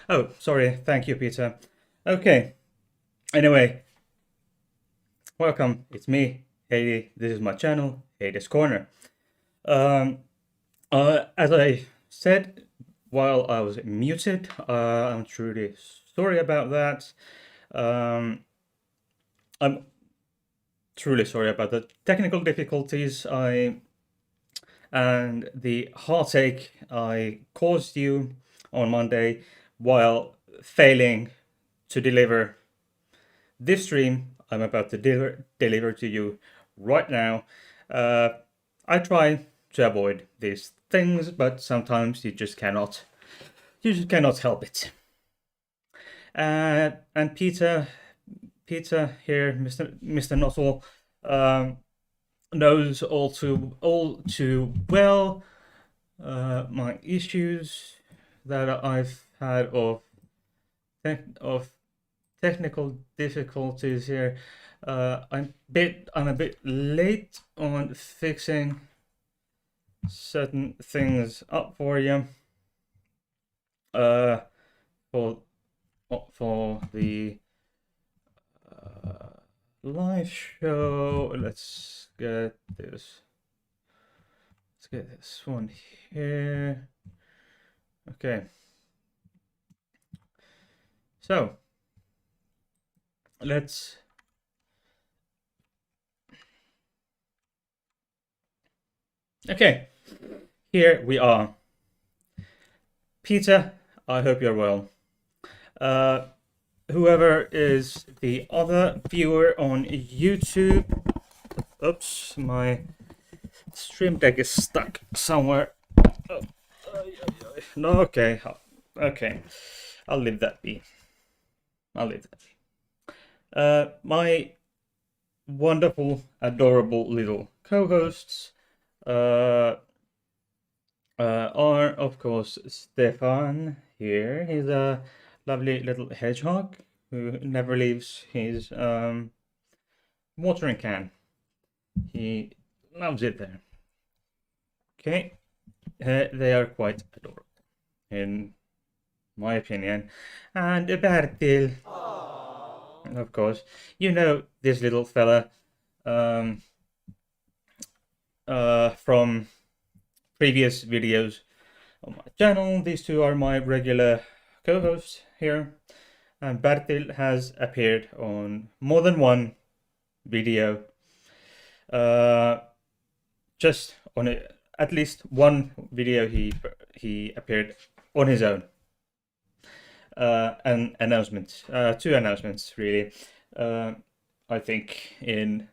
Oh, sorry. Thank you, Peter. Okay. Anyway, welcome. It's me, Haiti. This is my channel, Haiti's Corner. Um, as I said while I was muted, I'm truly sorry about that. Um, I'm truly sorry about the technical difficulties and the heartache I caused you on Monday while failing to deliver this stream I'm about to deliver to you right now. Uh, I try to avoid these things, but sometimes you just cannot. You just cannot help it. And Peter here, Mr. Nuttall, um, knows all too well my issues that I've had of technical difficulties here. I'm a bit late on fixing certain things up for you. Uh, for for the uh, live show. Let's get this one here. Okay. So let's okay. Here we are. Peter, I hope you're well. Uh, Whoever is the other viewer on YouTube. Oops, my stream deck is stuck somewhere. Oh, no, okay, okay. I'll leave that be. I'll leave that be. My wonderful, adorable little co-hosts uh, are, of course, Stefan here. He's a lovely little hedgehog who never leaves his watering can. He loves it there. Okay, they are quite adorable, in my opinion. And Bertil, of course, you know this little fella um, from previous videos on my channel. These two are my regular co-hosts here. And Bertil has appeared on more than one video. Just on at least one video he appeared on his own. An announcement, two announcements really. I think in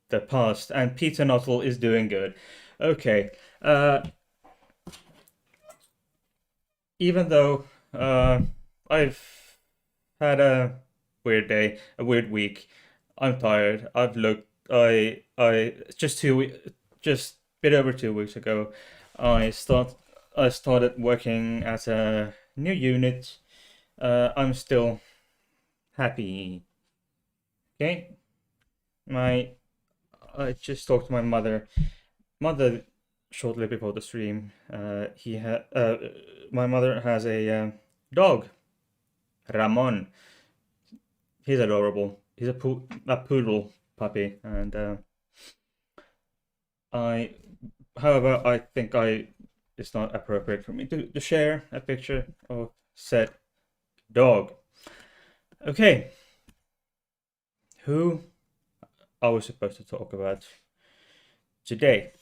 the past, and Peter Nuttall is doing good. Okay. Even though I've had a weird day, a weird week, I'm tired. I just a bit over 2 weeks ago, I started working at a new unit. I'm still happy. Okay, my I just talked to my mother shortly before the stream. My mother has a dog, Ramon. He's adorable. He's a poodle puppy, and I, however, I think it's not appropriate for me to share a picture of said dog. Okay, who are we supposed to talk about today?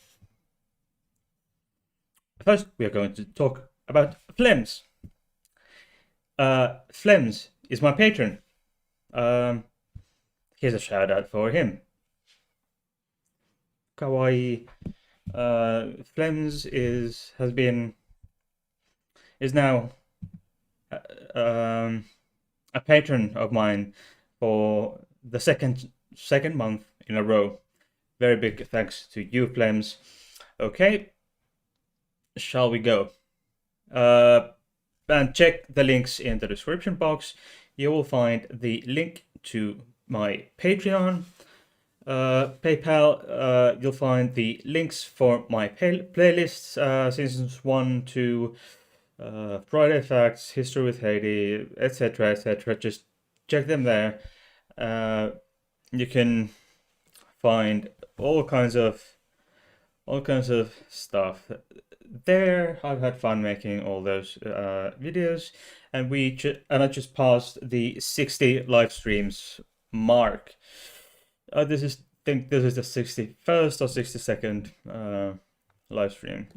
First, we are going to talk about Flems. Flems is my patron. Here's a shout out for him. Kawaii. Flems is now a patron of mine for the second month in a row. Very big thanks to you, Flems. Okay, shall we go? And check the links in the description box. You will find the link to my Patreon, PayPal. You'll find the links for my playlists, seasons 1 to Friday Facts, History with Haiti, etc., etc. Just check them there. You can find all kinds of stuff there. I've had fun making all those videos, and I just passed the 60 live streams mark. This is think this is the 61st or 62nd live stream.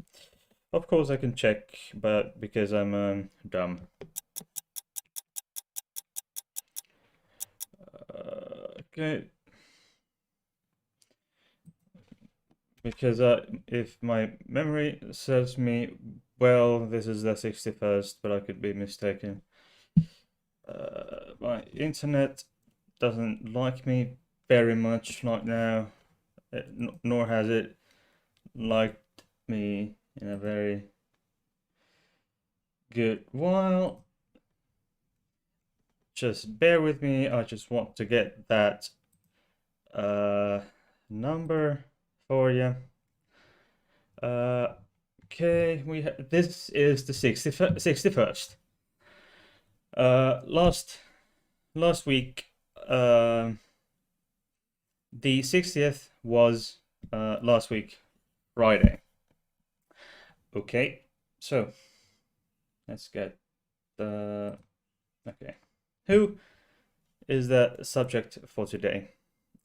Of course, I can check, but because I'm dumb. Okay. Because if my memory serves me well, this is the 61st, but I could be mistaken. My internet doesn't like me very much right now, nor has it liked me in a very good while. Just bear with me, I just want to get that number for you. Okay, this is the 61st. Last week, the 60th was last week, Friday. Okay, so let's get the. Okay, who is the subject for today?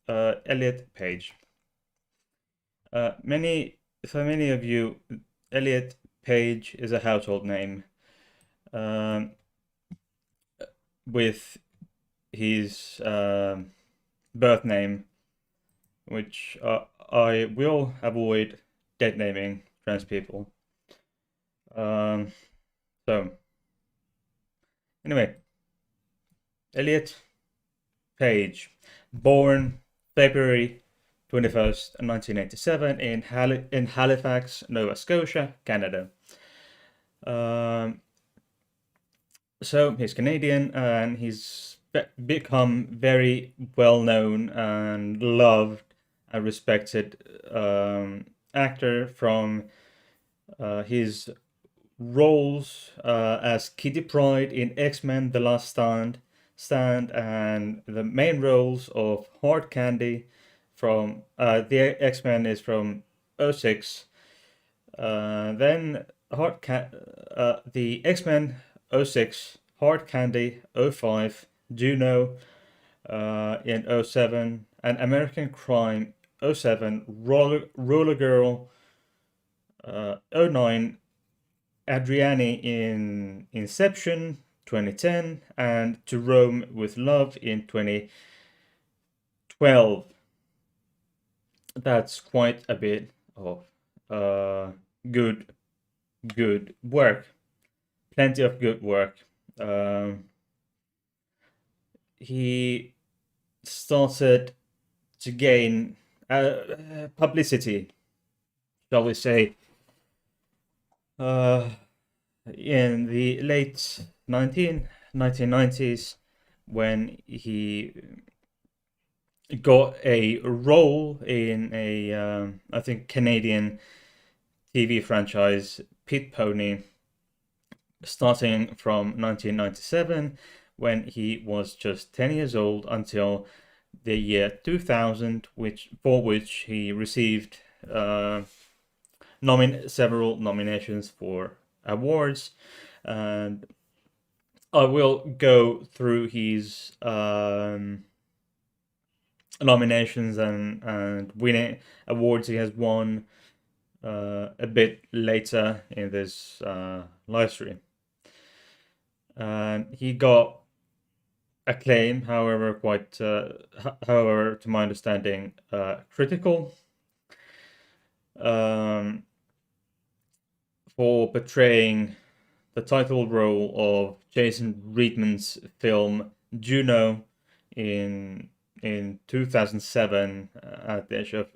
Elliot Page. For many of you, Elliot Page is a household name. With his birth name, which I will avoid dead naming trans people. So, anyway, Elliot Page, born February 21st, 1987, in Halifax, Nova Scotia, Canada. So he's Canadian, and he's become very well known and loved and respected actor from his roles as Kitty Pryde in X-Men: The Last Stand, and the main roles of Hard Candy from the X-Men is from '06. Then the X-Men '06, Hard Candy '05, Juno in '07, and American Crime '07, Roller Girl '09, Adriani in Inception 2010, and To Rome with Love in 2012. That's quite a bit of good work. Plenty of good work. He started to gain publicity, shall we say, in the late 1990s, when he got a role in a I think Canadian TV franchise, Pit Pony, starting from 1997, when he was just 10 years old, until the year 2000, for which he received several nominations for awards. And I will go through his nominations and winning awards he has won a bit later in this live stream. And he got acclaim, however, however, to my understanding, critical, for portraying the title role of Jason Reitman's film Juno in 2007 at the age of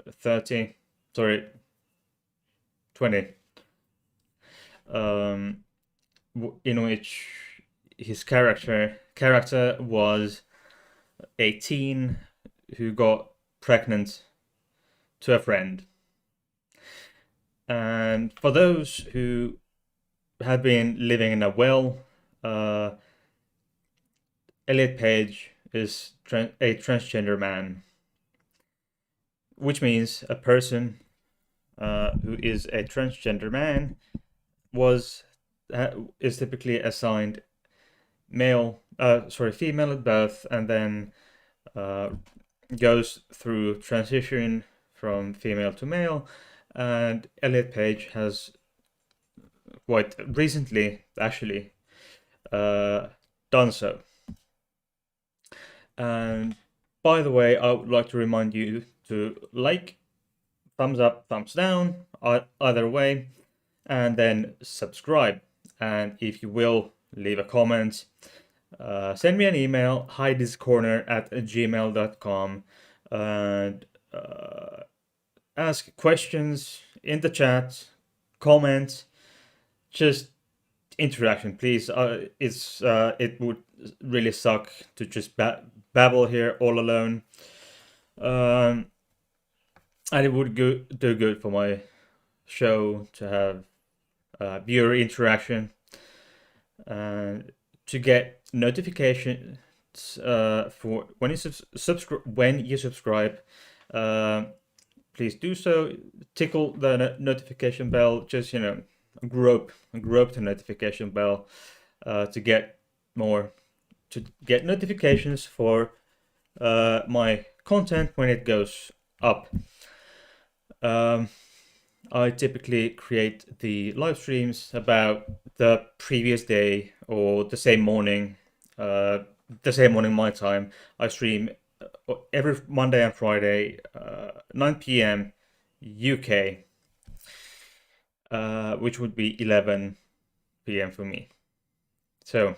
20, in which his character was a teen who got pregnant to a friend. And for those who have been living in a well. Uh, Elliot Page is a transgender man, which means a person who is a transgender man was is typically assigned female at birth, and then uh, goes through transition from female to male. And Elliot Page has quite recently actually done so. And by the way, I would like to remind you to like, thumbs up, thumbs down, either way, and then subscribe. And if you will, leave a comment. Send me an email, hidescorner@gmail.com, and ask questions in the chat, comment, just interaction, please. It would really suck to just babble here all alone, and it would do good for my show to have viewer interaction and to get notifications for when you subscribe. Please do so. Tickle the notification bell. Just grope the notification bell to get notifications for my content when it goes up. I typically create the live streams about the previous day or the same morning my time. I stream every Monday and Friday, 9 p.m. UK, which would be 11 p.m. for me. So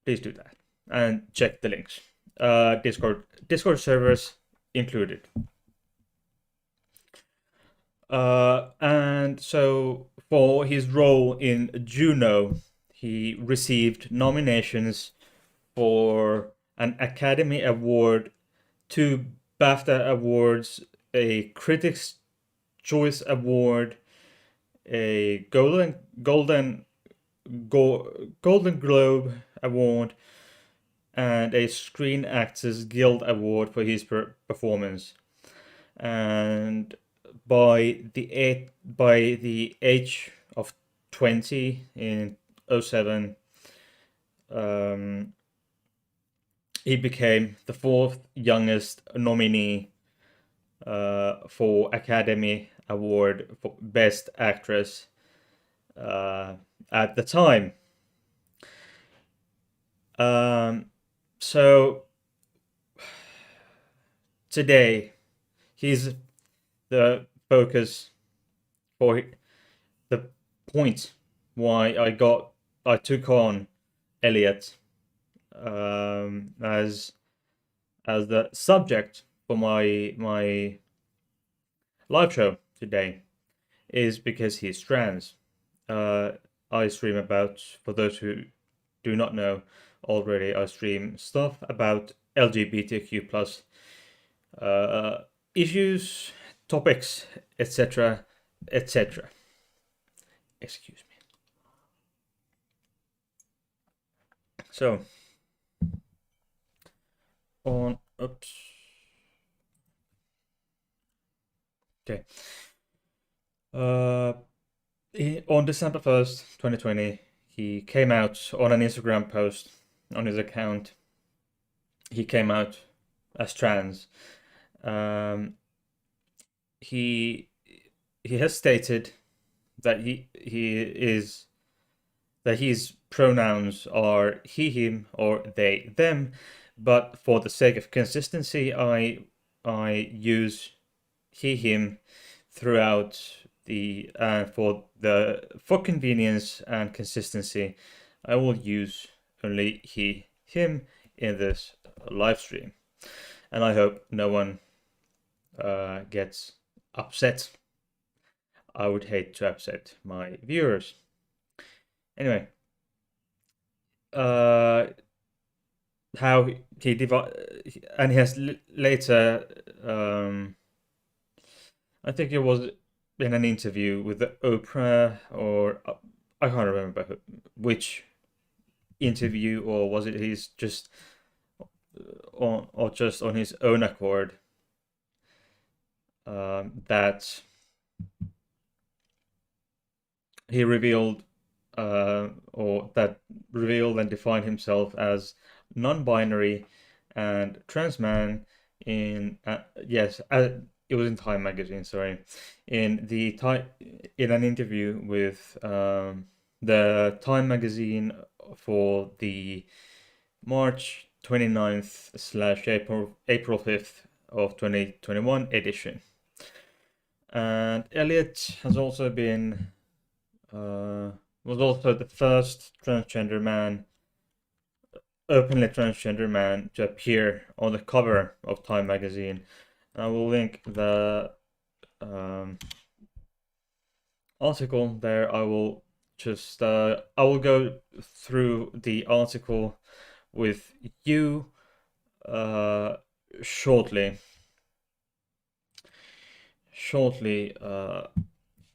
please do that and check the links. Discord servers included. And so for his role in Juno, he received nominations for an Academy Award, 2 BAFTA Awards, a Critics' Choice Award, a Golden Globe Award, and a Screen Actors Guild Award for his performance. And by the age of 20 in 2007, he became the 4th youngest nominee for Academy Award for Best Actress at the time. So today, he's the focus for the point why I took on Elliot as the subject for my live show today is because he's trans. I stream about, for those who do not know already, I stream stuff about LGBTQ plus issues, topics, etc., etc. Excuse me. So on okay. On December 1st, 2020, he came out on an Instagram post on his account. He came out as trans. He has stated that his pronouns are he, him, or they, them, but for the sake of consistency, I use he, him throughout for convenience and consistency, I will use only he, him in this live stream, and I hope no one gets upset. I would hate to upset my viewers. Anyway, how he and he has later, I think it was in an interview with the Oprah, or I can't remember which interview, or was it he's just on, or just on his own accord, that he revealed, or that revealed and defined himself as non-binary and trans man in yes, it was in Time magazine. Sorry, in the time in an interview with the Time magazine for the March 29th slash April 5th of 2021 edition. And Elliot has also been was also the first openly transgender man to appear on the cover of Time magazine. I will link the article there. I will go through the article with you shortly.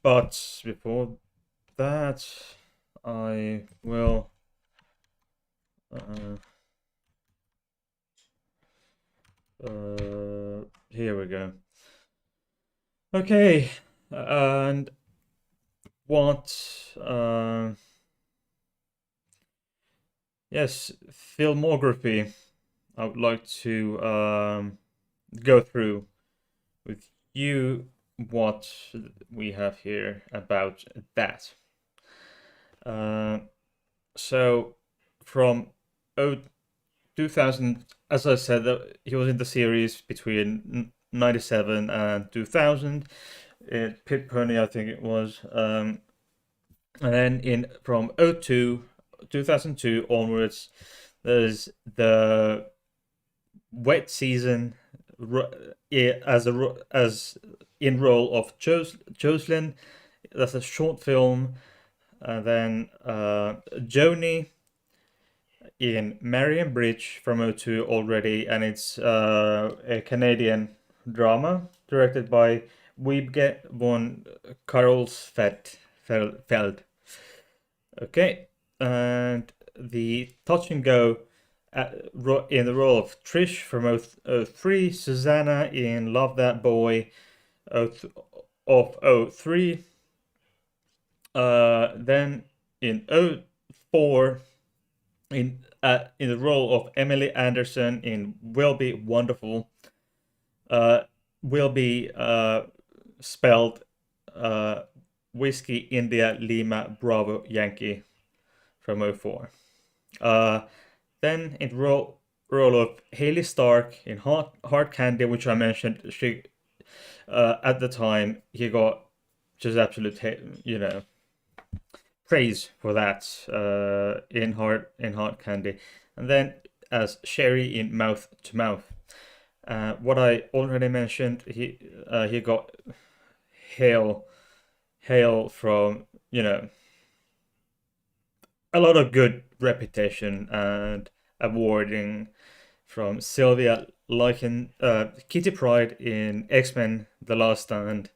But before that, I will here we go. Okay, and what yes, filmography I would like to go through with you what we have here about that. So from 2000, as I said, he was in the series between 97 and 2000. Pit Pony, I think it was. And then from 2002 onwards, there's the wet season as in role of Jocelyn. That's a short film. And then Joni in Marion Bridge from 02 already, and it's a Canadian drama directed by Wiebke von Karlsfeld. Okay, and the touch and go in the role of Trish from 03, Susanna in Love That Boy of 03, then in 04 in the role of Emily Anderson in Will Be Wonderful. Will be spelled Whiskey India Lima Bravo Yankee from 04. Then in role of Haley Stark in Hard Candy, which I mentioned, she at the time he got just absolute praise for that in Hard Candy, and then as Sherry in Mouth to Mouth. What I already mentioned, he got hail from a lot of good reputation and awarding from Sylvia Lycan, Kitty Pryde in X-Men: The Last Stand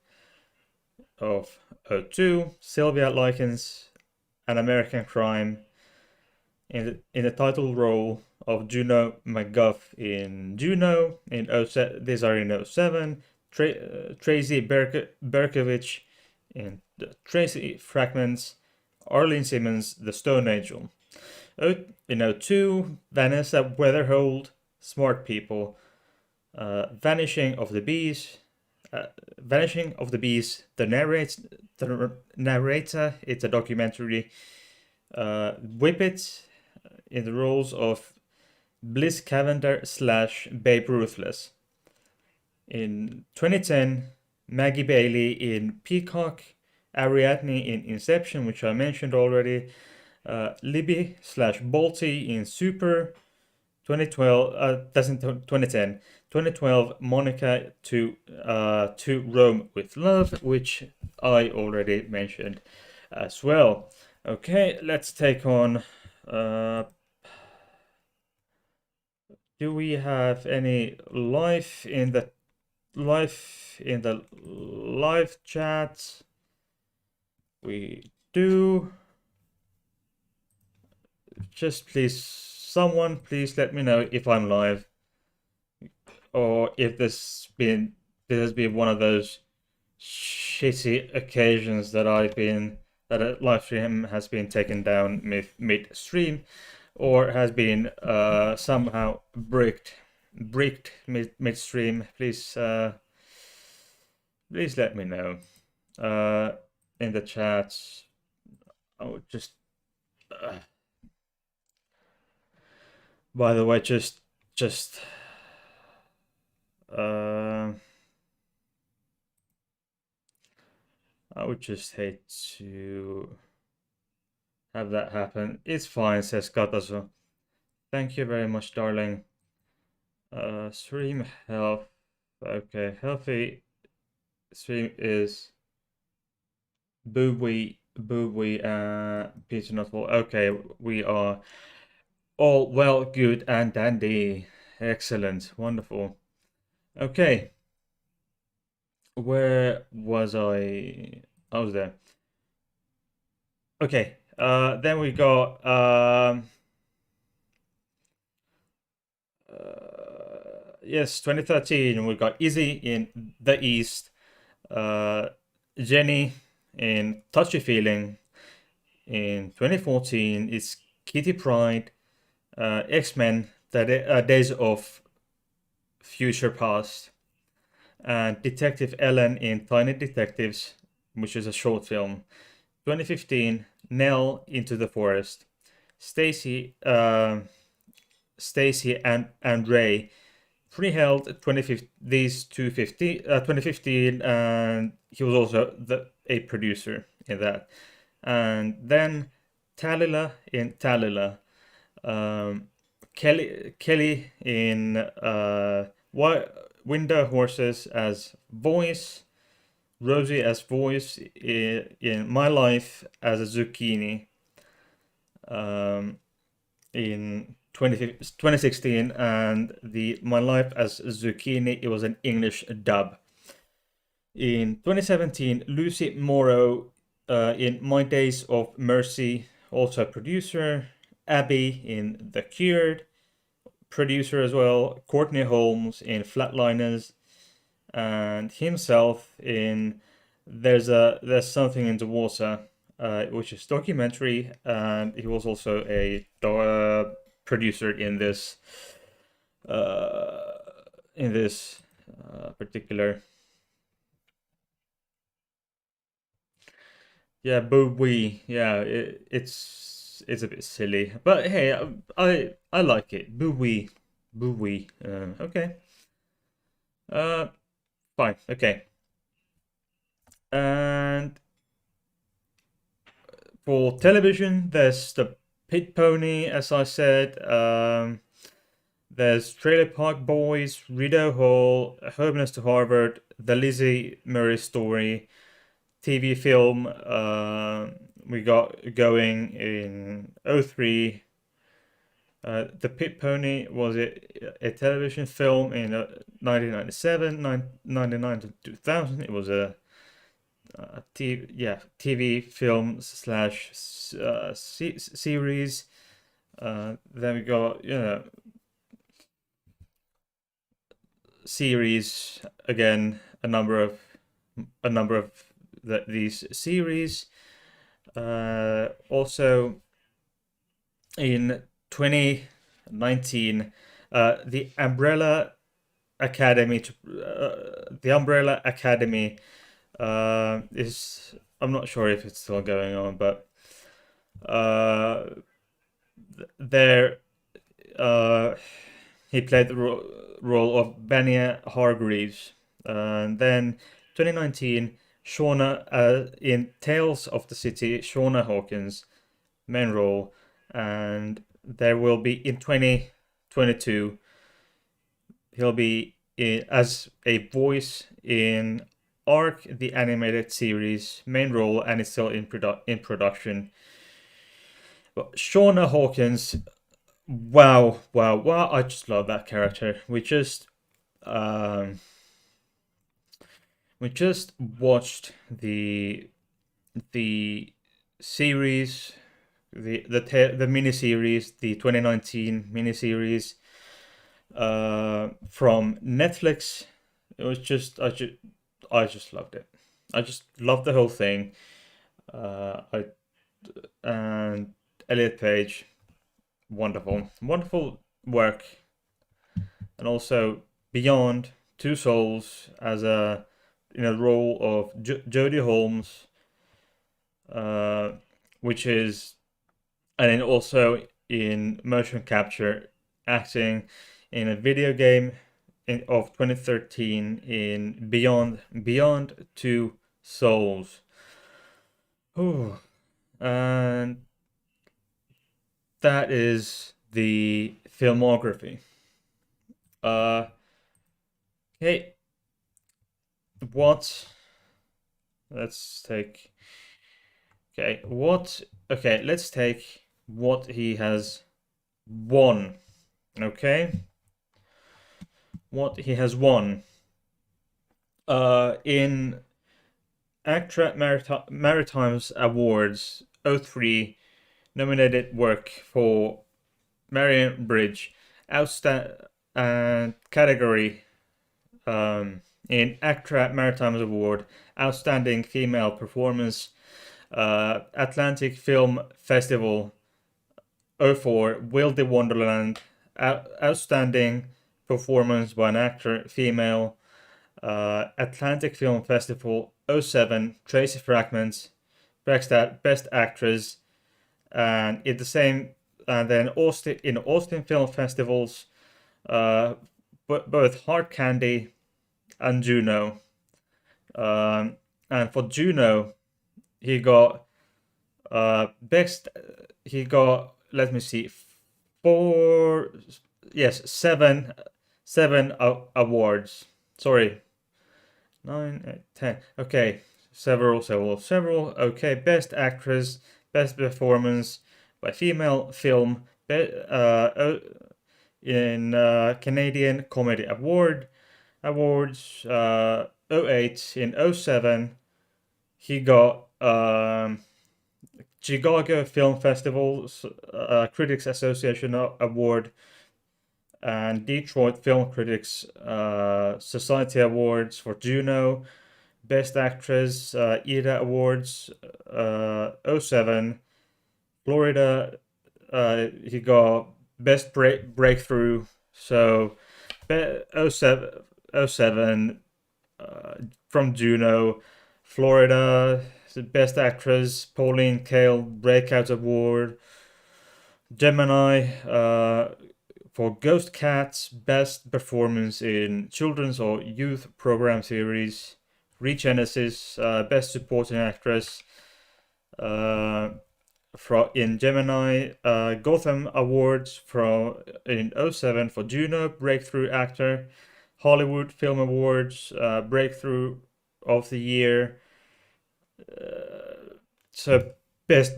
of 02, Sylvia Lycan's An American Crime in the title role of Juno McGuff in Juno in 07, these are in 07, Tracy Berkovich in Tracy Fragments, Arlene Simmons, The Stone Angel. In 02, Vanessa Weatherhold, Smart People, Vanishing of the Bees, the narrator, it's a documentary. Whippet in the roles of Bliss Cavender / Babe Ruthless. In 2010, Maggie Bailey in Peacock, Ariadne in Inception, which I mentioned already, Libby / Balti in Super, 2012, that's in 2010. 2012, Monica to Rome with Love, which I already mentioned as well. Okay, let's take on. Do we have any life in the live in the live chat. We do. Just please, someone please let me know if I'm live, or if this has been one of those shitty occasions that a live stream has been taken down mid stream, or has been somehow bricked midstream. Please let me know in the chats. Oh, just by the way, just uh, I would just hate to have that happen. It's fine, says Katazo. Thank you very much, darling. Stream health. Okay, healthy stream is Boobie, Peter Nutball. Okay, we are all well, good, and dandy. Excellent, wonderful. Okay, where was I? I was there. Okay, then we got yes, 2013. We got Izzy in the East, Jenny in Touchy Feeling. In 2014, it's Kitty Pryde, X-Men, Days of Future Past, and Detective Ellen in Tiny Detectives, which is a short film. 2015, Nell Into the Forest, Stacy, Stacy and Ray, pre-held 2015, these 2015, and he was also a producer in that. And then Talila in Talila, Kelly in Window Horses as voice, Rosie as voice in My Life as a Zucchini in 2016, and the My Life as Zucchini, it was an English dub. In 2017, Lucy Morrow in My Days of Mercy, also a producer. Abby in The Cured, producer as well. Courtney Holmes in Flatliners, and himself in There's Something in the Water, which is documentary, and he was also a producer in this particular. Yeah, Bowie. Yeah, it's a bit silly, but hey, I like it. Bowie. Okay. Uh, Fine. Okay. And for television, there's the Pit Pony, as I said. There's Trailer Park Boys, Rideau Hall, Homeless to Harvard, The Lizzie Murray Story, TV film we got going in '03. The Pit Pony was a television film in 1997, 99 to 2000. It was a TV film slash series. Then we got series again, a number of these series. Also in 2019, the Umbrella Academy is, I'm not sure if it's still going on, but there he played the role of Bania Hargreaves. And then 2019, Shauna in Tales of the City, Shauna Hawkins, main role. And there will be in 2022, he'll be as a voice in Ark, the animated series, main role, and it's still in production. But Shauna Hawkins, wow! I just love that character. We just, we just watched the series, the mini-series, the 2019 mini-series from Netflix. It was just I just loved it. I just loved the whole thing. I and Elliot Page, wonderful work, and also Beyond Two Souls as a in a role of Jodie Holmes, which is, and then also in motion capture acting in a video game of 2013 in Beyond Two Souls. Ooh. And that is the filmography. Okay, what? Let's take. Okay, what? Okay, let's take what he has won. Okay, what he has won. In ACTRA Maritimes Awards 03 nominated work for Marion Bridge, category in ACTRA Maritimes Award, Outstanding Female Performance, Atlantic Film Festival 04, Wilde Wonderland, Outstanding Performance by an Actor Female, Atlantic Film Festival 07, Tracy Fragments, Best Actress, and in the same, and then Austin Film Festivals, both Hard Candy and Juno. And for Juno, he got best. He got, let me see, seven awards. Sorry, 9, 8, 10. Okay, several. Okay, best actress, best performance by female film, in Canadian Comedy Awards 08. In 07 he got Chicago Film Festival's Critics Association Award and Detroit Film Critics Society Awards for Juno. Best Actress Ida Awards 07. Florida, he got Best Breakthrough. So 07 from Juno. Florida, Best Actress Pauline Kael Breakout Award. Gemini for Ghost Cats, Best Performance in Children's or Youth Program Series. Regenesis, Best Supporting Actress in Gemini. Gotham Awards in 07 for Juno, Breakthrough Actor. Hollywood Film Awards, Breakthrough of the Year. So best,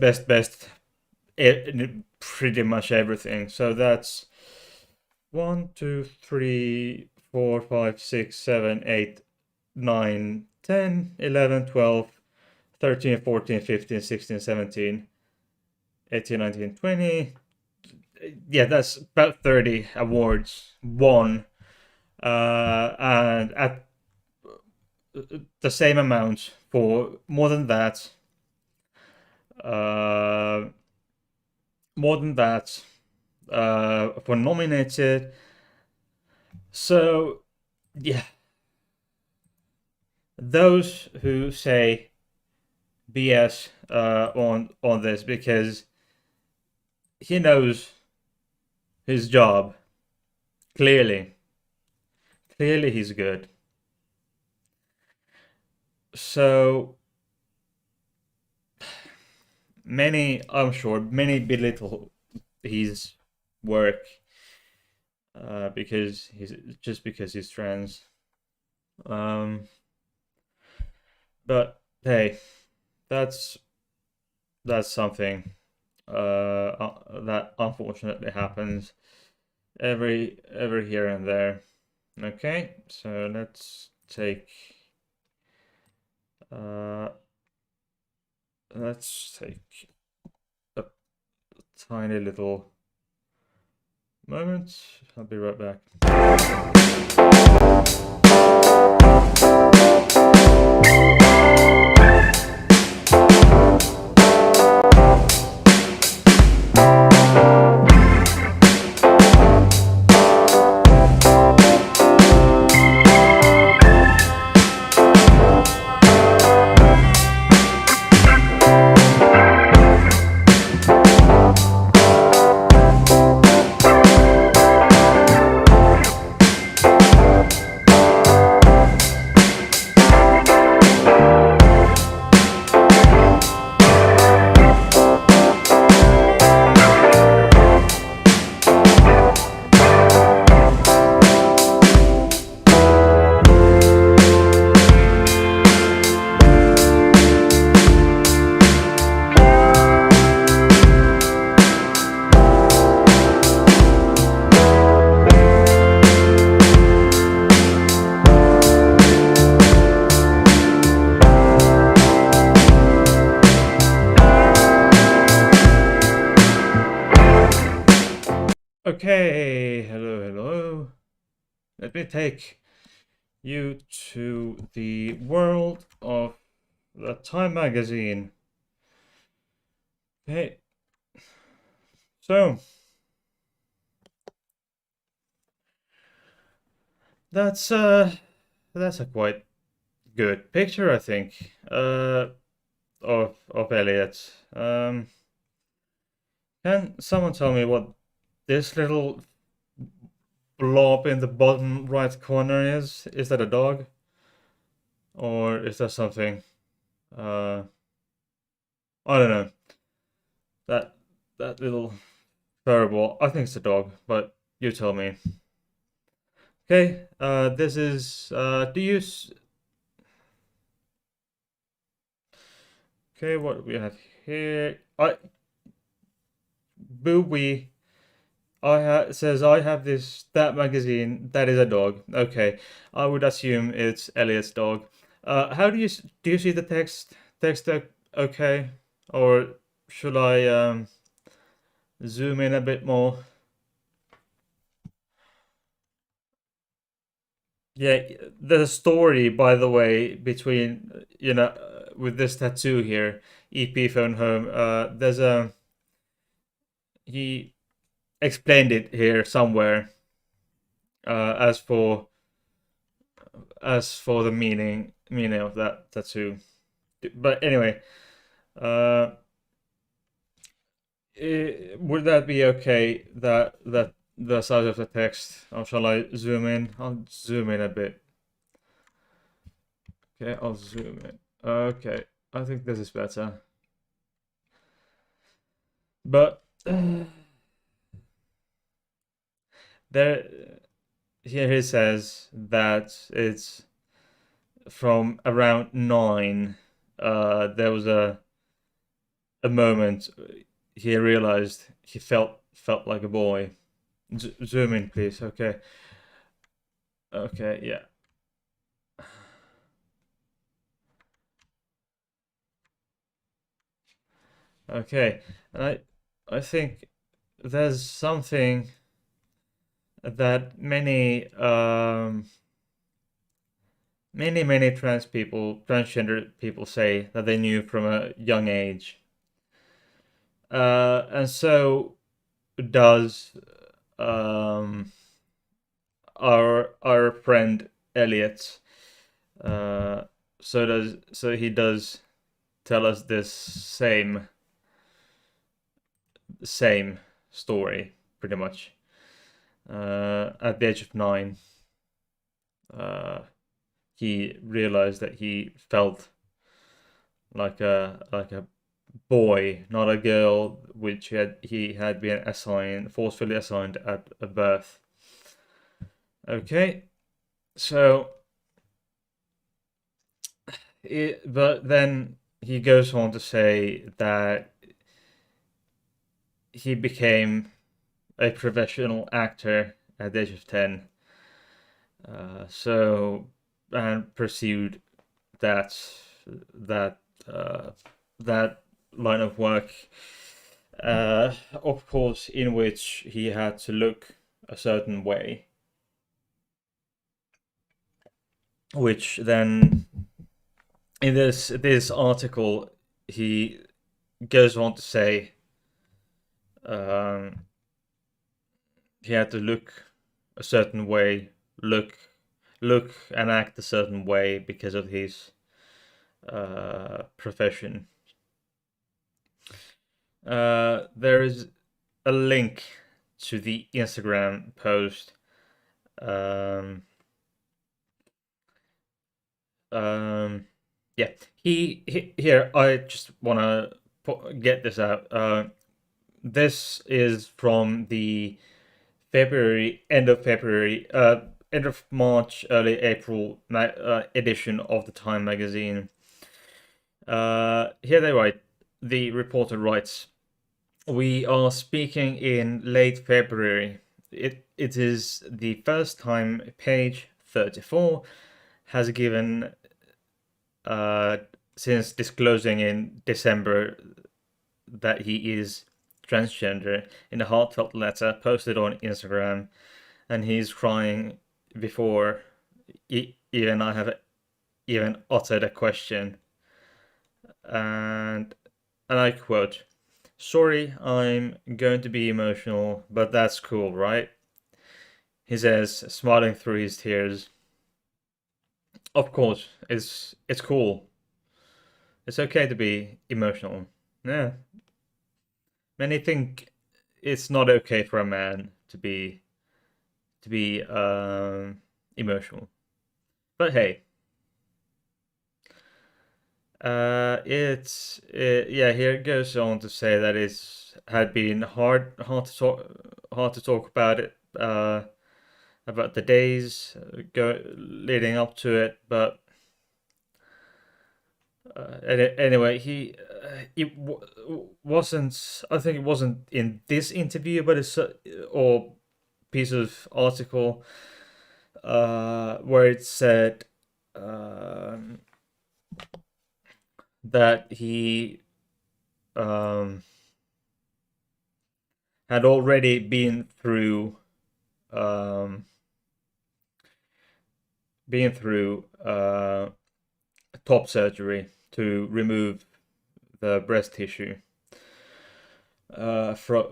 pretty much everything. So that's 1, 2, 3, 4, 5, 6, 7, 8, 9, 10, 11, 12, 13, 14, 15, 16, 17, 18, 19, 20. Yeah, that's about 30 awards won. And at the same amount for more than that. For nominated. So, yeah. Those who say BS on this because he knows his job. Clearly he's good. So I'm sure many belittle his work because he's trans. But hey, that's something that unfortunately happens every here and there. Okay, so let's take Uh, let's take a tiny little moment. I'll be right back. Okay, hello. Let me take you to the world of the Time magazine. Okay, so that's that's a quite good picture, I think, of Elliot. Can someone tell me what this little blob in the bottom right corner is? Is that a dog, or is that something? Uh, I don't know. That that little furrball. I think it's a dog, but you tell me. Okay. This is. Do you? Okay. What we have here? Booby. Says I have that magazine. That is a dog. Okay. I would assume it's Elliot's dog. How do you see the text? Okay, or should I zoom in a bit more? Yeah, the story, by the way, between with this tattoo here, EP phone home. There's a he explained it here somewhere. As for the meaning of that tattoo, but anyway, uh, would that be okay? That the size of the text, or shall I zoom in? I'll zoom in a bit. Okay, I'll zoom in. Okay, I think this is better. But there, here he says that it's from around 9. There was a moment he realized he felt like a boy. Zoom in, please. Okay. Okay. Yeah. Okay. And I think there's something that many transgender people say that they knew from a young age. And so does our friend Elliot. So he does tell us this same story pretty much. At the age of 9, he realized that he felt like a boy, not a girl, which he had been forcefully assigned at a birth. Okay, so but then he goes on to say that he became a professional actor at the age of 10. So and pursued that that uh, that line of work. Of course, in which he had to look a certain way, which then in this article he goes on to say um, he had to look a certain way, look and act a certain way because of his profession. There is a link to the Instagram post. Um, yeah, he here. I just want to get this out. This is from the end of March, early April edition of the Time magazine. Here they write. The reporter writes, "We are speaking in late February. It is the first time Page 34 has given since disclosing in December that he is transgender in a heartfelt letter posted on Instagram, and he's crying before even I have even uttered a question. And I quote, 'Sorry, I'm going to be emotional, but that's cool, right?' He says, smiling through his tears. Of course, it's cool. It's okay to be emotional. Yeah. Many think it's not okay for a man to be emotional. But hey, yeah. Here it goes on to say that it's had been hard to talk about it, about the days leading up to it, but anyway, wasn't. I think it wasn't in this interview, but it's or piece of article where it said that he um, had already been through top surgery to remove the breast tissue from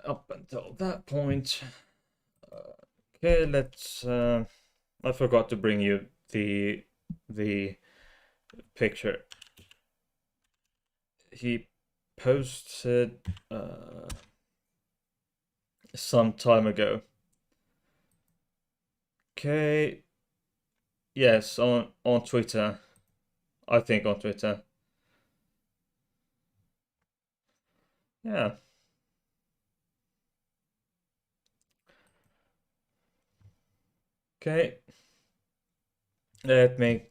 up until that point. Okay, let's. I forgot to bring you the picture. He posted some time ago. Okay. Yes, on Twitter. I think on Twitter. Yeah. Okay. Let me.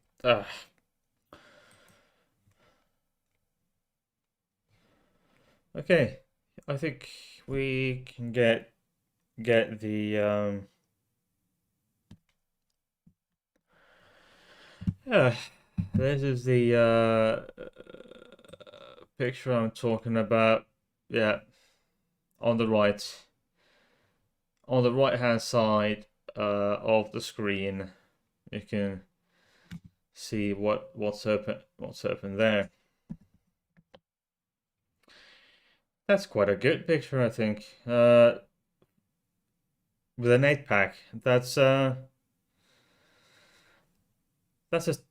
Okay. I think we can get the yeah. This is the picture I'm talking about. Yeah, on the right hand side of the screen, you can see what's open there. That's quite a good picture, I think. With an 8-pack, that's a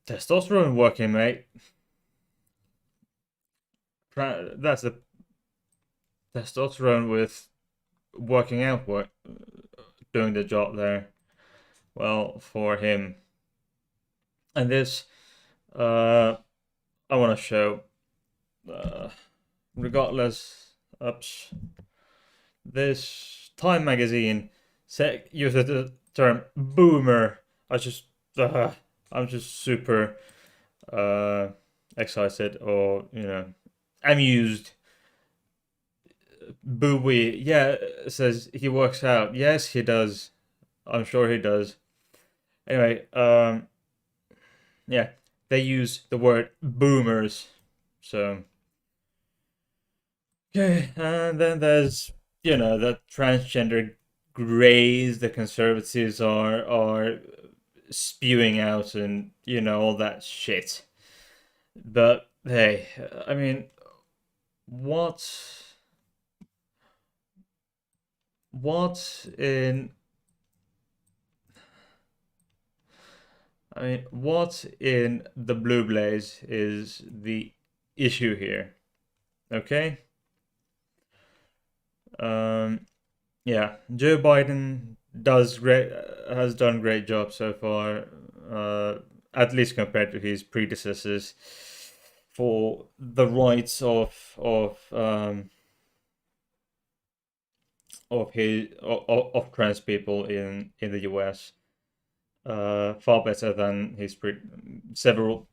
testosterone working, mate. That's a testosterone with working out, doing the job there. Well, for him. And this, I want to show, regardless, ups. This Time magazine uses the term boomer. I'm just super excited, or amused. Bowie, yeah, says he works out. Yes, he does. I'm sure he does. Anyway, yeah, they use the word boomers. So okay, and then there's the transgender grays the conservatives are spewing out, and all that shit. But hey, I mean, what what in what in the blue blaze is the issue here? Okay. Um, yeah, Joe Biden has done great job so far, at least compared to his predecessors, for the rights of trans people in the US. Far better than his several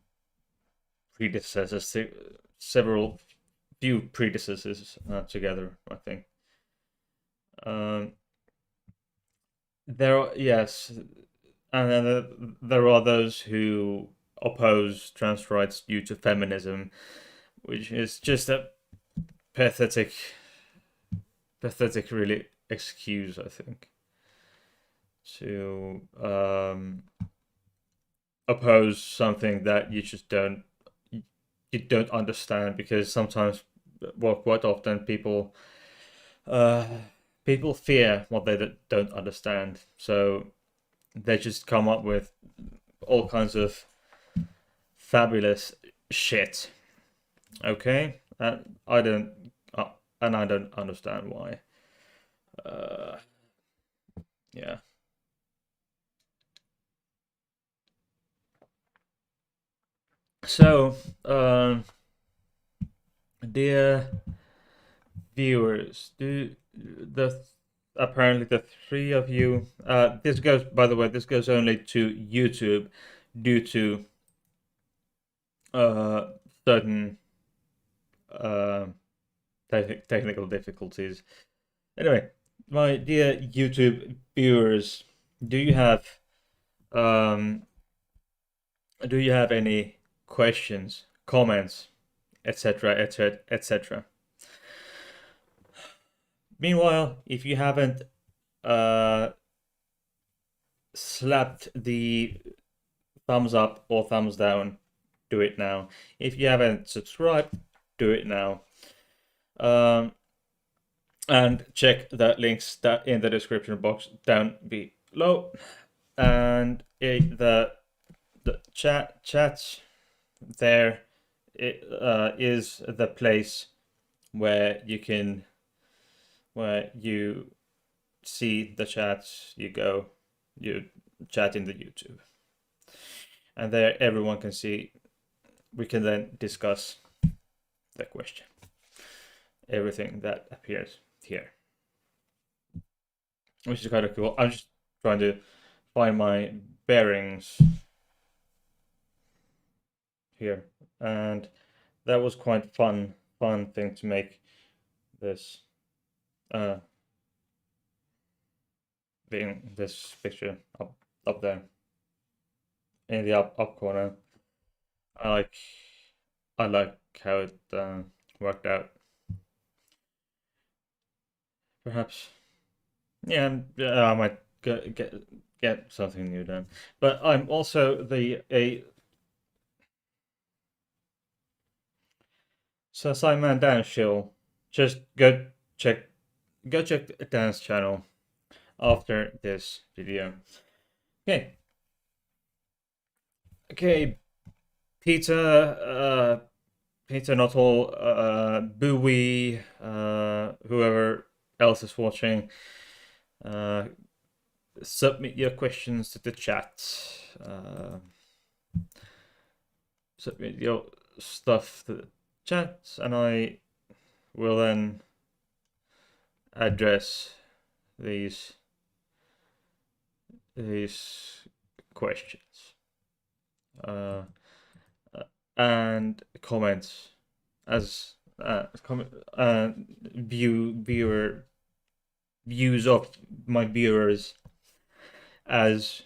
predecessors, several few predecessors together, I think. Um, yes, and then there are those who oppose trans rights due to feminism, which is just a pathetic, really excuse, I think, to oppose something that you don't understand, because sometimes, well, quite often uh, people fear what they don't understand, so they just come up with all kinds of fabulous shit. Okay, I don't, and I don't understand why. Uh, yeah. So, dear viewers, do the apparently the three of you. This goes, by the way, this goes only to YouTube due to uh, certain uh, technical difficulties. Anyway, my dear YouTube viewers, do you have um, any questions, comments, etc., etc., etc.? Meanwhile, if you haven't uh, slapped the thumbs up or thumbs down, do it now. If you haven't subscribed, do it now. And check the links that in the description box down below. And the chat there is the place where you see the chats. You chat in the YouTube, and there everyone can see. We can then discuss the question, everything that appears here, which is kind of cool. I'm just trying to find my bearings here, and that was quite fun thing to make this being this picture up there in the up corner. I like how it worked out. Perhaps, yeah, I might get something new done. But I'm also a so Simon Dance Shill. Just check the dance channel after this video. Okay. Okay, Peter Nuttall, Bowie, whoever else is watching, submit your questions to the chat. Submit your stuff to the chat, and I will then address these questions and comments as views of my viewers as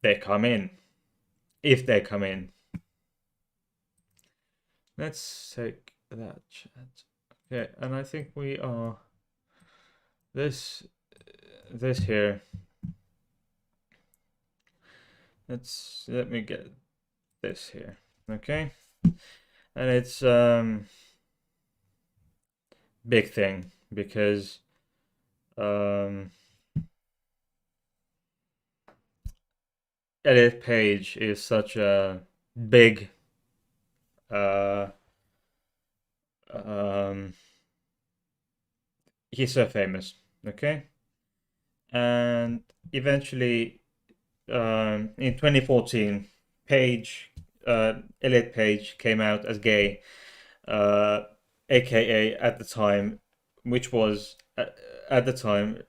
they come in. if they come in. Let's take that chat. Okay, and I think we are this here. Let me get this here. Okay, and it's big thing because Elliot Page is such a big he's so famous, okay? And eventually, in 2014, Elliot Page came out as gay, aka at the time, which was at the time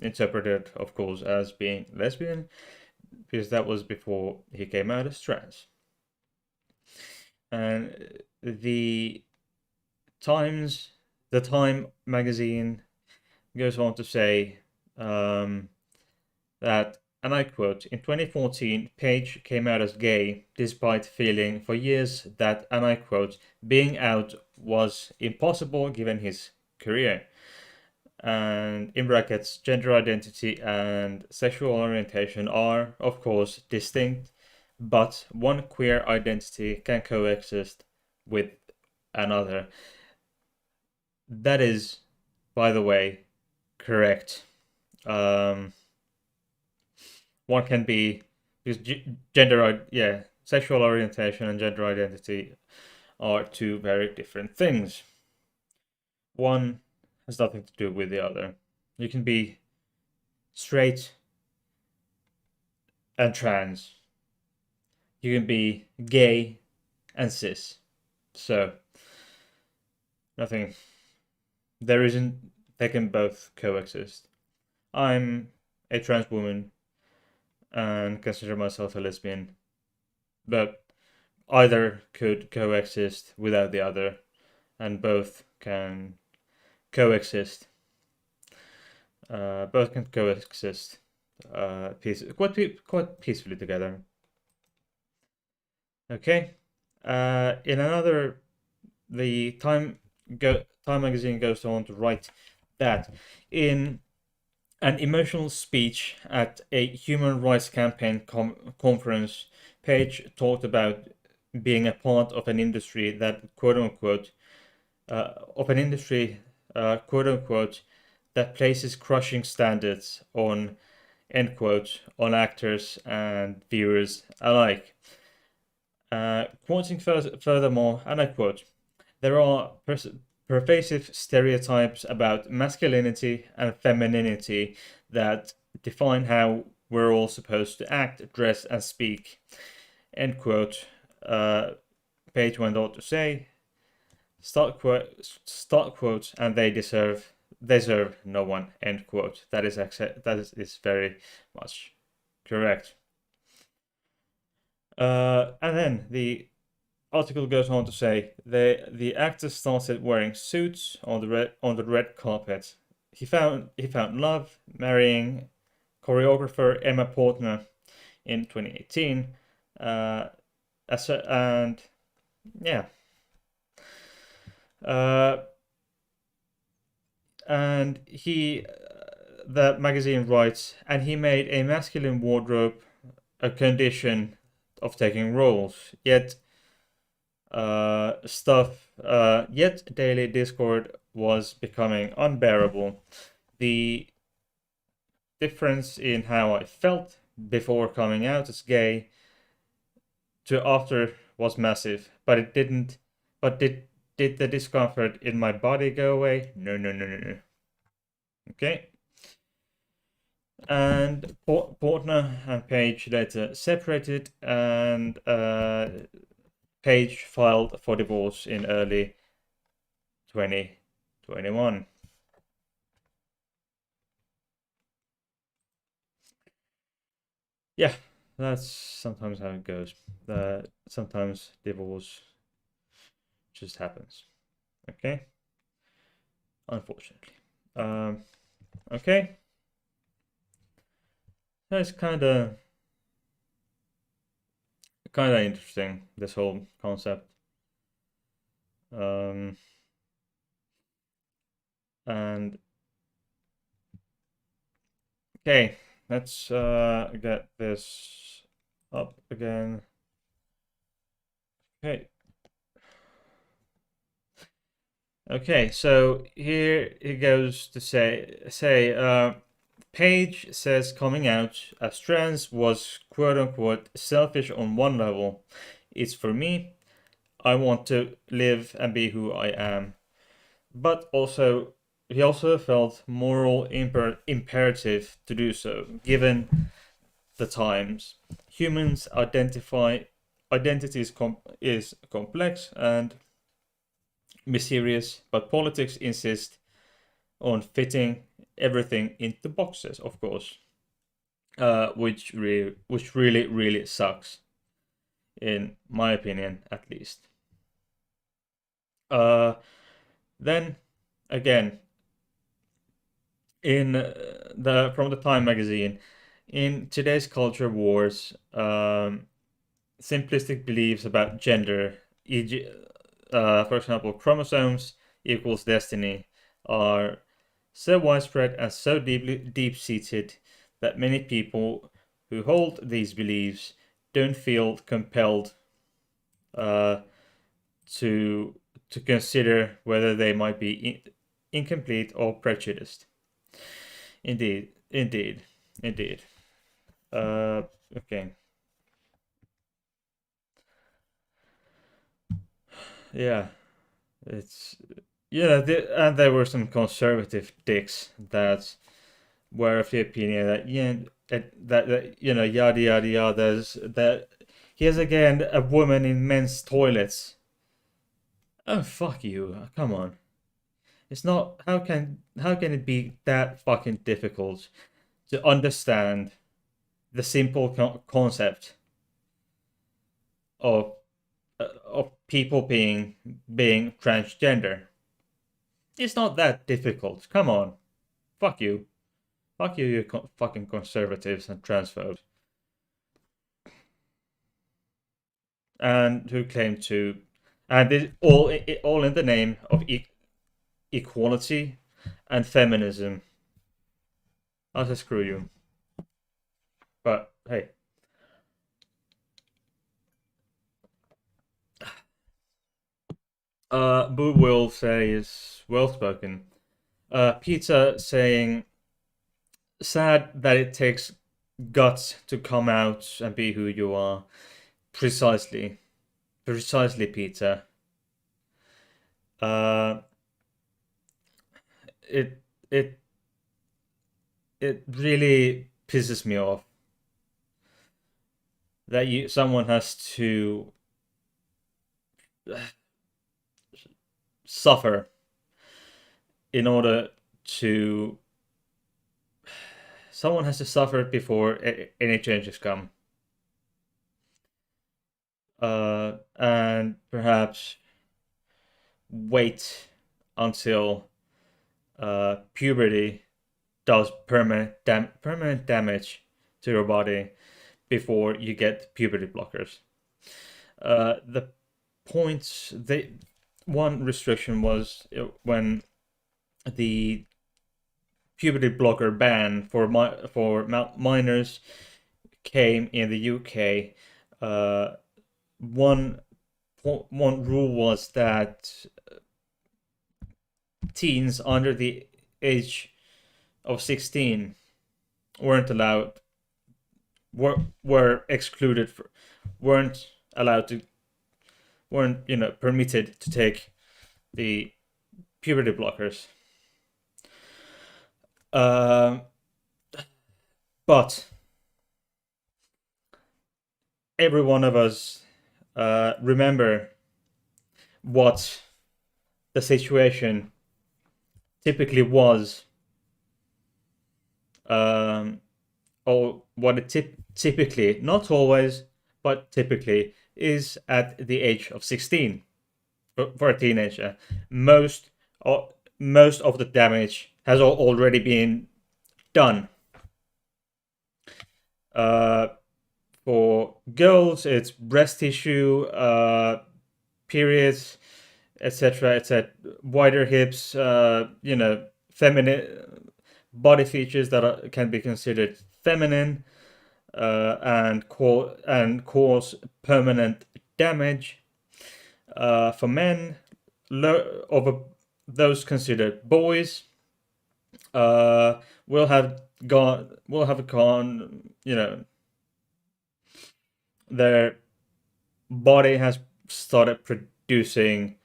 interpreted, of course, as being lesbian, because that was before he came out as trans. And the Time magazine goes on to say that, and I quote, in 2014, Page came out as gay despite feeling for years that, and I quote, being out was impossible given his career. And in brackets, gender identity and sexual orientation are, of course, distinct, but one queer identity can coexist with another. That is, by the way, correct. One can be, because sexual orientation and gender identity are two very different things. One has nothing to do with the other. You can be straight and trans. You can be gay and cis. So, nothing. There isn't. They can both coexist. I'm a trans woman and consider myself a lesbian, but either could coexist without the other, and both can coexist. Both can coexist quite peacefully together. Okay. In another, the Time magazine goes on to write that in an emotional speech at a human rights campaign conference, Page talked about being a part of an industry that, quote unquote, quote unquote, that places crushing standards on, end quote, on actors and viewers alike. Quoting furthermore, and I quote, there are pervasive stereotypes about masculinity and femininity that define how we're all supposed to act, dress, and speak. End quote. Page went on to say, start quote, and they deserve no one. End quote. That is very much correct. And then the article goes on to say the actor started wearing suits on the red carpet. He found love, marrying choreographer Emma Portner in 2018. And yeah. And the magazine writes, and he made a masculine wardrobe a condition of taking roles. Yet daily discord was becoming unbearable. The difference in how I felt before coming out as gay to after was massive, but it didn't. But did the discomfort in my body go away? No. Okay. And Portner and Page later separated, and Page filed for divorce in early 2021. Yeah, that's sometimes how it goes. Sometimes divorce just happens. Okay? Unfortunately. Okay? That's kind of kind of interesting, this whole concept. Um, and okay, let's get this up again. Okay. Okay, so here he goes to say Page says coming out as trans was quote unquote selfish on one level. It's for me. I want to live and be who I am. But also he also felt moral imperative to do so, given the times. Humans identity is complex and mysterious, but politics insist on fitting everything into boxes, of course, which really sucks, in my opinion, at least. Uh, then again, in the from the Time magazine, in today's culture wars, simplistic beliefs about gender, e.g., for example, chromosomes equals destiny, are so widespread and so deep seated that many people who hold these beliefs don't feel compelled uh, to consider whether they might be incomplete or prejudiced. Indeed. Uh, okay. Yeah, it's and there were some conservative dicks that were of the opinion that that yada yada yada. That here's again a woman in men's toilets. Oh fuck you! Come on, it's not. How can it be that fucking difficult to understand the simple concept of of people being transgender? It's not that difficult. Come on, fuck you. Fuck you, you fucking conservatives and transphobes. And who claim to, and all in the name of equality and feminism. I'll just screw you. But hey, Boo will say is well spoken. Peter saying, sad that it takes guts to come out and be who you are. Precisely, Peter. Uh, it it it really pisses me off that someone has to suffer in order to someone has to suffer before any changes come, and perhaps wait until puberty does permanent damage to your body before you get puberty blockers. The points they one restriction was when the puberty blocker ban for minors came in the UK. One rule was that teens under the age of 16 weren't allowed were excluded weren't allowed to weren't permitted to take the puberty blockers. But every one of us remember what the situation typically was, or what it typically, not always, but typically is at the age of 16 for a teenager. Most of the damage has already been done, for girls, it's breast tissue, periods, etc., etc., wider hips, feminine body features that can be considered feminine, and cause permanent damage. For men, over those considered boys, will have gone. Their body has started producing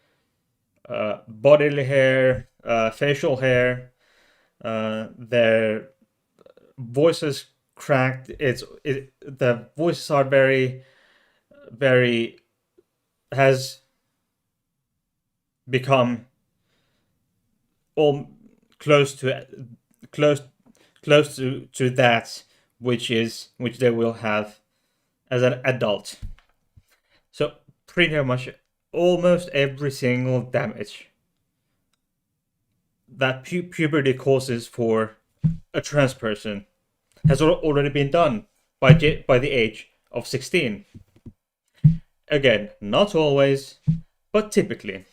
bodily hair, facial hair. Their voices cracked. The voices are very, very has become all close to close to that which they will have as an adult. So pretty much almost every single damage that puberty causes for a trans person has already been done by the age of 16. Again, not always, but typically.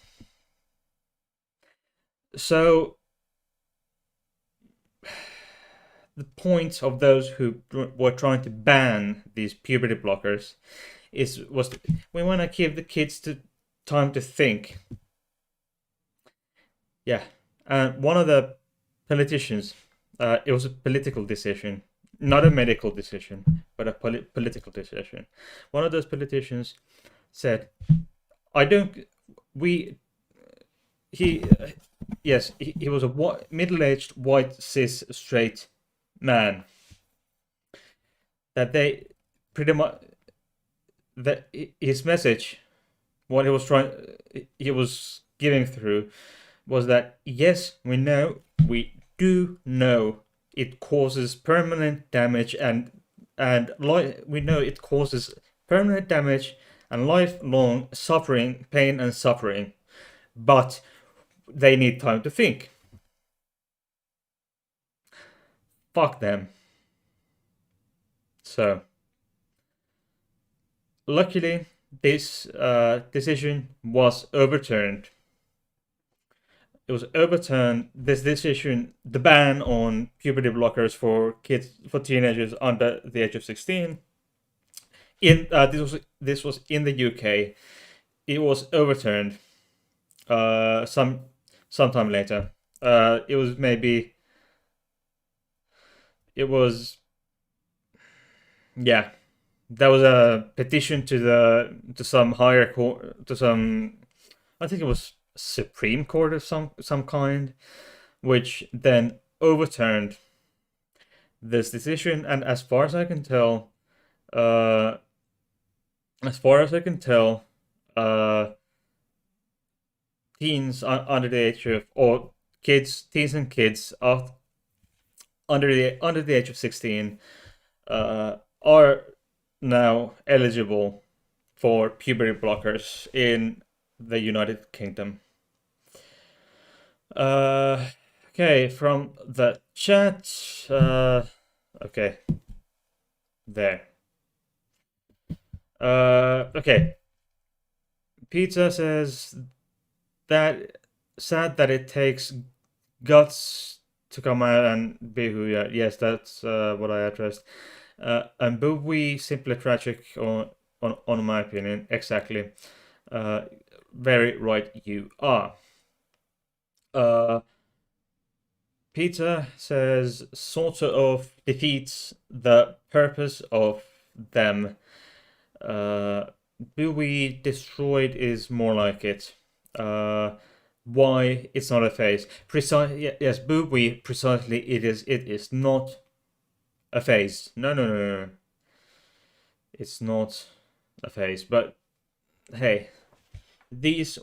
So the point of those who were trying to ban these puberty blockers was we want to give the kids time to think. Yeah, and one of the politicians, it was a political decision, not a medical decision, but a political decision. One of those politicians said, "I don't. We." He, yes, he was a middle-aged white cis straight man. That they pretty much that his message, what he was giving through, was that yes, we do know it causes permanent damage and we know it causes permanent damage and lifelong suffering, pain and suffering, but they need time to think. Fuck them. So, luckily, this decision was overturned. It was overturned. This decision, the ban on puberty blockers for teenagers under the age of 16. This was in the UK. It was overturned. Sometime later. It was maybe. It was. Yeah, there was a petition to some higher court, to some. I think it was Supreme Court of some kind, which then overturned this decision. And as far as I can tell, uh, teens under the age of or teens and kids under the age of 16 are now eligible for puberty blockers in the United Kingdom. Okay, from the chat. Okay, there. Okay. Pizza says that sad that it takes guts to come out and be who you are. Yes, that's what I addressed. And Bowie simply tragic on my opinion. Exactly. Very right you are. Peter says sort of defeats the purpose of them. Bowie destroyed is more like it. Why it's not a phase? Yes, Bowie precisely. It is not a phase. No. It's not a phase. But hey, these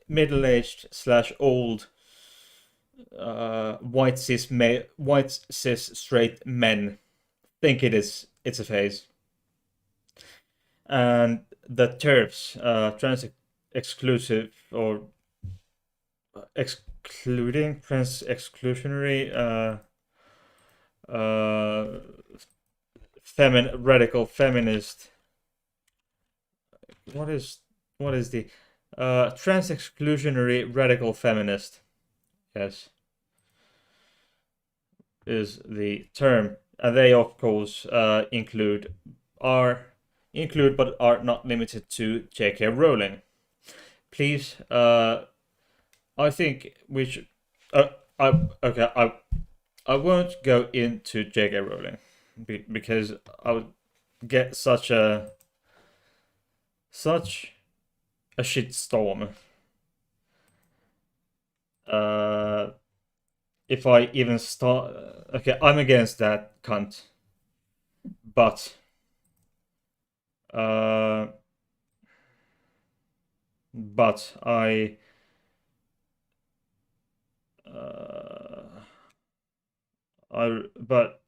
middle-aged / old white cis straight men think it's a phase, and the TERFs, trans exclusive or excluding trans exclusionary radical feminist what is the trans exclusionary radical feminist? Yes, is the term, and they of course include but are not limited to J.K. Rowling. Please, I think we should. I okay. I won't go into J.K. Rowling because I would get such a shitstorm. Uh, if I even start, okay, I'm against that cunt, but uh, but uh, but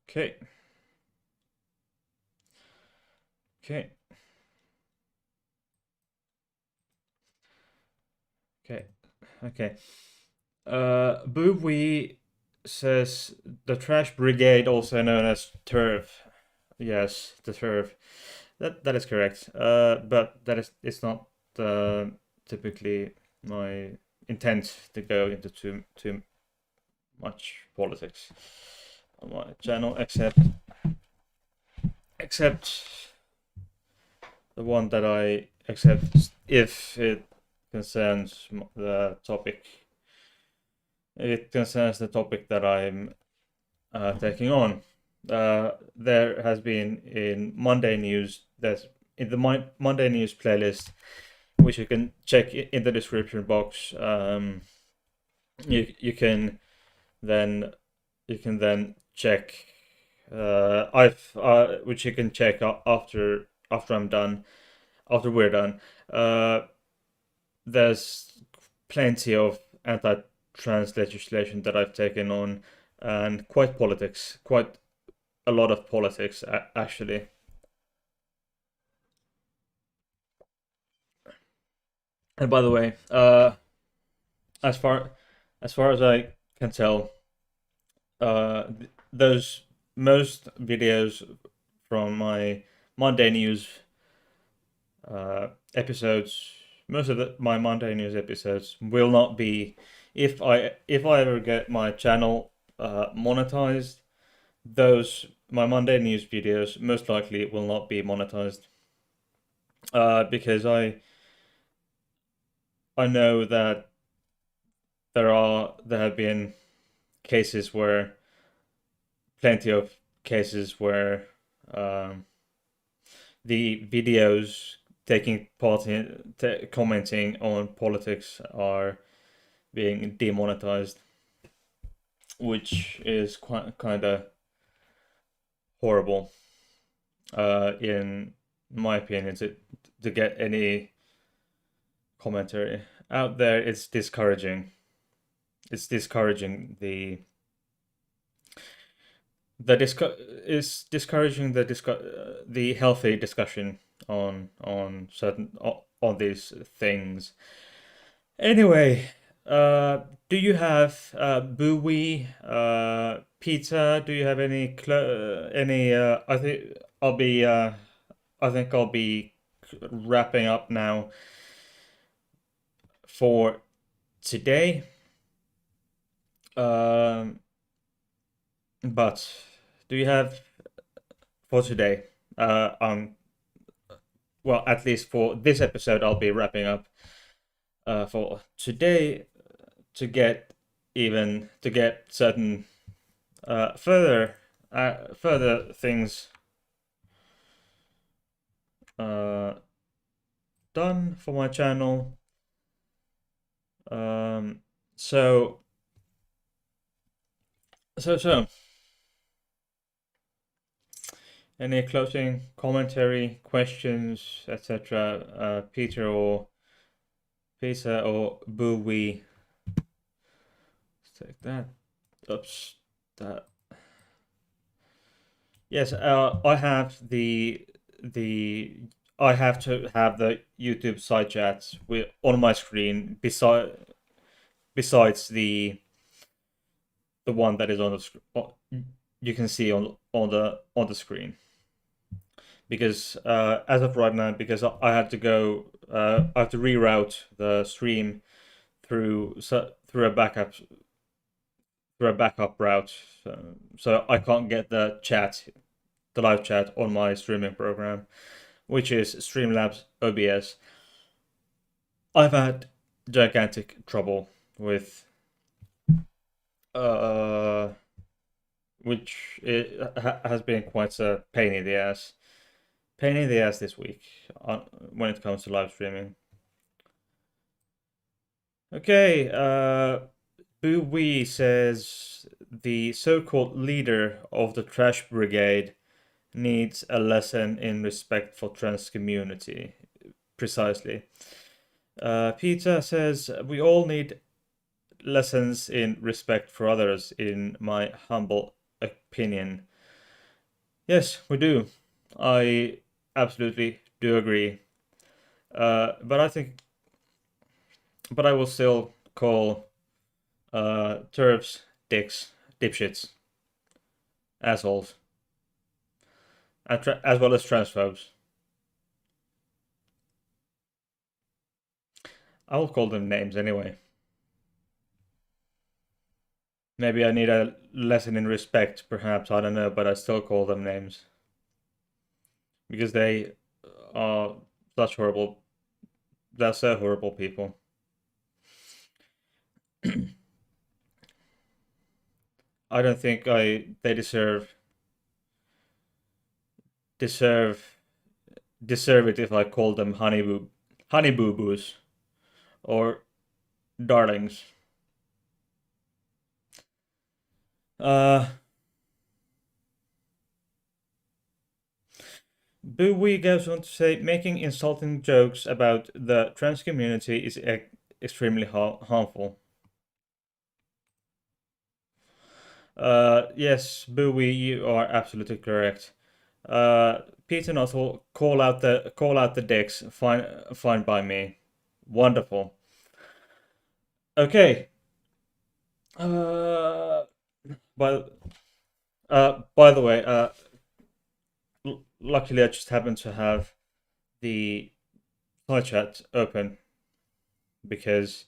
okay, okay, okay, okay. Boo Wee says the trash brigade, also known as TERF. Yes, the TERF. That is correct. But that is it's not typically my intent to go into too much politics on my channel, except the one that I accept if it concerns the topic. It concerns the topic that I'm taking on. There has been in Monday News. There's in the Monday News playlist, which you can check in the description box. You can then check. I've which you can check after I'm done. After we're done, there's plenty of anti-trans legislation that I've taken on, and quite a lot of politics actually. And by the way, as far as I can tell, those most videos from my Monday News episodes, most of my Monday News episodes will not be, if I ever get my channel monetized, those my Monday News videos most likely will not be monetized because I know that there have been cases where plenty of cases where um, the videos taking part in commenting on politics are being demonetized, which is quite kind of horrible, in my opinion. To get any commentary out there, it's discouraging. It's discouraging is discouraging the healthy discussion on certain on these things. Anyway, do you have buoy pizza? Do you have any? I'll be I think I'll be wrapping up now for today. But do you have for today? Well, at least for this episode, I'll be wrapping up. For today, to get certain further things done for my channel. So any closing commentary, questions, etc. Peter or Pizza or Bowie? Let's take that. Oops, that. Yes, I have I have to have the YouTube side chats on my screen besides the one that is on the screen. You can see on the screen. because as of right now, because I had to go, I have to reroute the stream through a backup route, so I can't get the live chat on my streaming program, which is Streamlabs OBS. I've had gigantic trouble with uh which has been quite a pain in the ass. Pain in the ass this week when it comes to live streaming. Okay, Boo Wee says the so-called leader of the trash brigade needs a lesson in respect for trans community. Precisely. Peter says we all need lessons in respect for others, in my humble opinion. Yes, we do. I absolutely do agree. But I will still call TERFs dicks, dipshits, assholes, as well as transphobes. I will call them names anyway. Maybe I need a lesson in respect, perhaps, I don't know, but I still call them names. Because they are such horrible, they're so horrible people. I don't think they deserve it if I call them honey boo boos or darlings. Bowie goes on to say, making insulting jokes about the trans community is extremely harmful. Yes, Bowie, you are absolutely correct. Peter Nuttall, call out the dicks. Fine by me. Wonderful. Okay. By by the way, luckily I just happened to have the side chat open because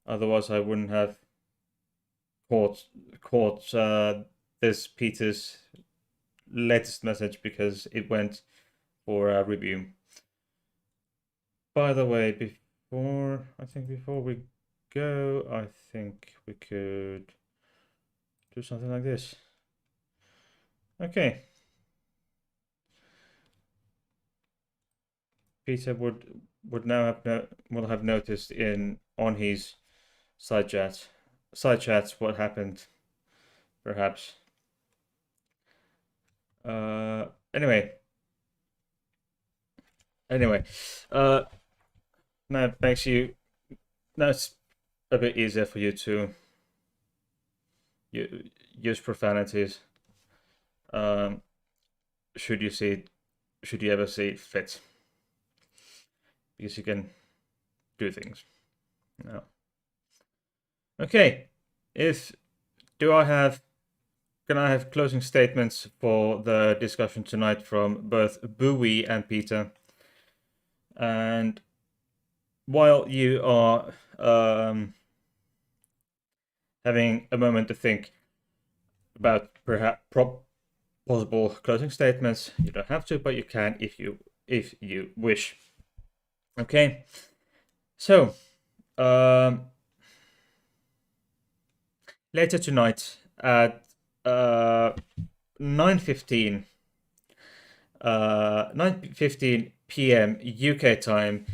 otherwise I wouldn't have caught this Peter's latest message because it went for a review. By the way, before we go, I think we could do something like this. Okay. Peter would now have noticed on his side chats what happened, perhaps. Anyway, uh, now it makes you now it's a bit easier for you to use profanities. Should you ever see it fit, because you can do things. No. Okay. Can I have closing statements for the discussion tonight from both Bowie and Peter? And while you are having a moment to think about perhaps possible closing statements, you don't have to, but you can if you wish. Okay. So, later tonight at 9:15 p.m. UK time,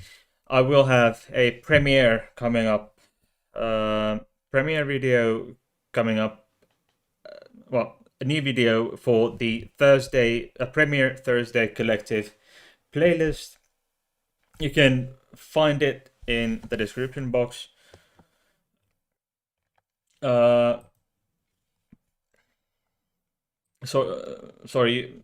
I will have a premiere coming up. Premiere video coming up. Well, a new video for the Premiere Thursday Collective playlist. You can find it in the description box. Sorry.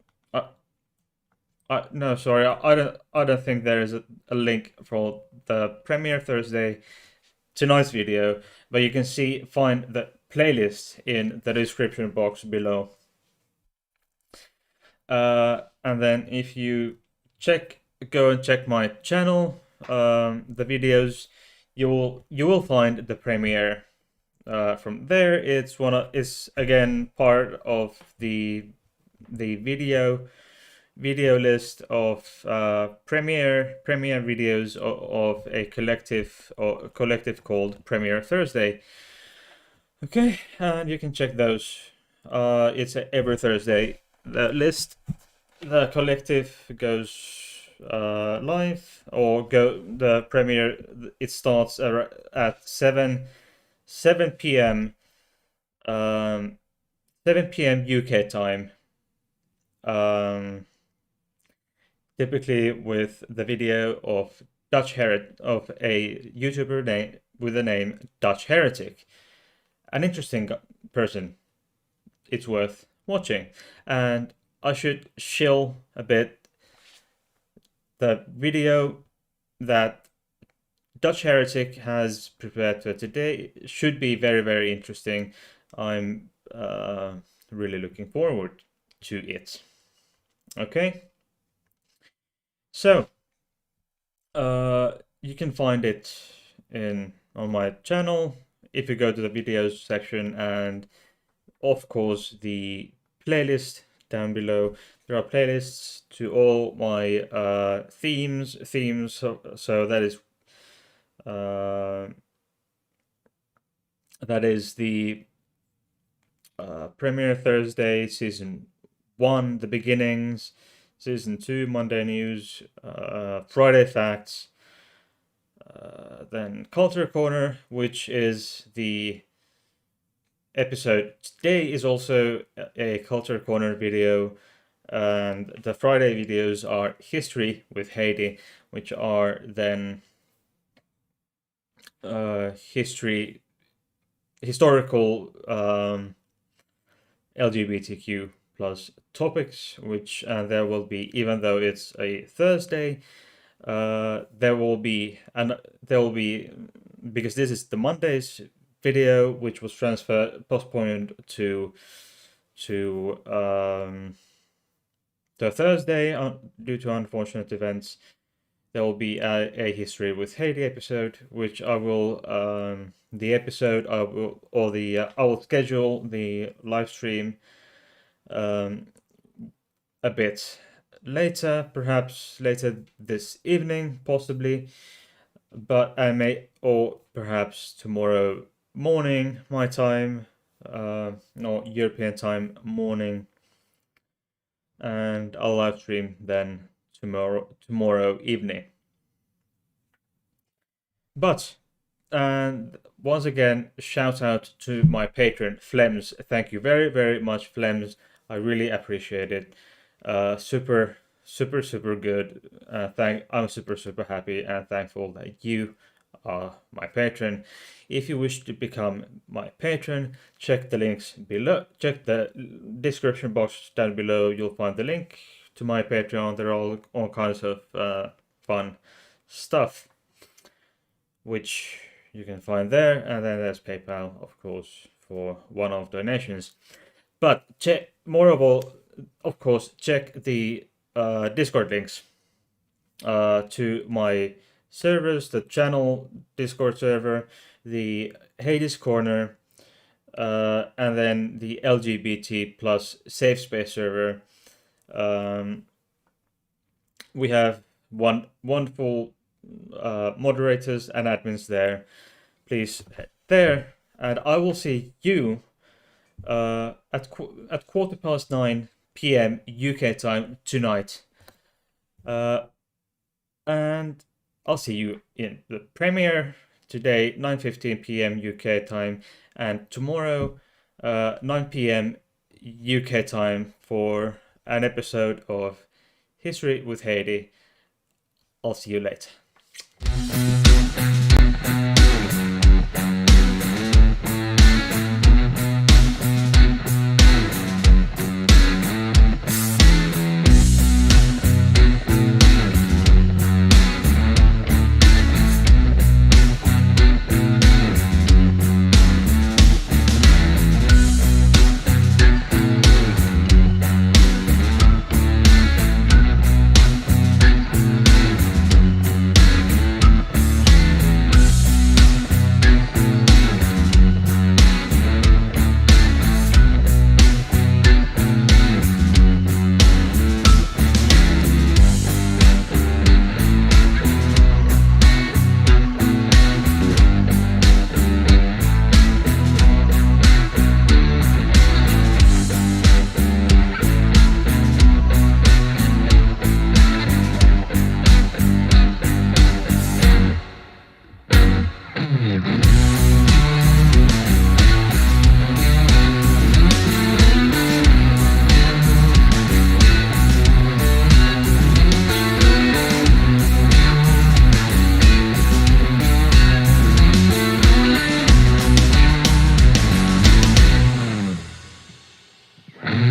No, sorry. I don't think there is a link for the Premiere Thursday tonight's video, but you can find the playlist in the description box below. And then if you go and check my channel, the videos, you will find the premiere from there. It's again part of the video list of premiere videos of a collective called Premiere Thursday. Okay, and you can check those. It's every Thursday. The collective goes live, or the premiere. It starts at 7 p.m. 7 p.m. UK time. Typically with the video of of a YouTuber with the name Dutch Heretic, an interesting person. It's worth watching, and I should shill a bit. The video that Dutch Heretic has prepared for today should be very, very interesting. I'm really looking forward to it. Okay, so you can find it on my channel if you go to the videos section, and of course the playlist down below. There are playlists to all my themes. So that is the Premiere Thursday Season 1, The Beginnings, Season 2, Monday News, Friday Facts, then Culture Corner, which is the episode today, is also a Culture Corner video, and the Friday videos are History with Heidi, which are then historical LGBTQ plus topics, which there will be, even though it's a Thursday, there will be because this is the Monday's video, which was postponed to Thursday due to unfortunate events. There will be a History with Heidi episode, which I will I will schedule the live stream a bit later, perhaps later this evening, possibly, but I may, or perhaps tomorrow morning my time, or European time morning, and I'll live stream then tomorrow evening. But, and once again, shout out to my patron Flems. Thank you very, very much, Flems. I really appreciate it. Super good. I'm super happy and thankful that you are my patron. If you wish to become my patron, check the links below. Check the description box down below. You'll find the link to my Patreon. There are all kinds of fun stuff, which you can find there, and then there's PayPal, of course, for one-off donations. But of course, check the Discord links to my servers, the channel Discord server, the Hades Corner, and then the LGBT plus safe space server. We have wonderful moderators and admins there. Please head there, and I will see you at 9:15 p.m. UK time tonight. And I'll see you in the premiere today, 9:15 p.m. UK time, and tomorrow, 9 p.m. UK time, for an episode of History with Heidi. I'll see you later.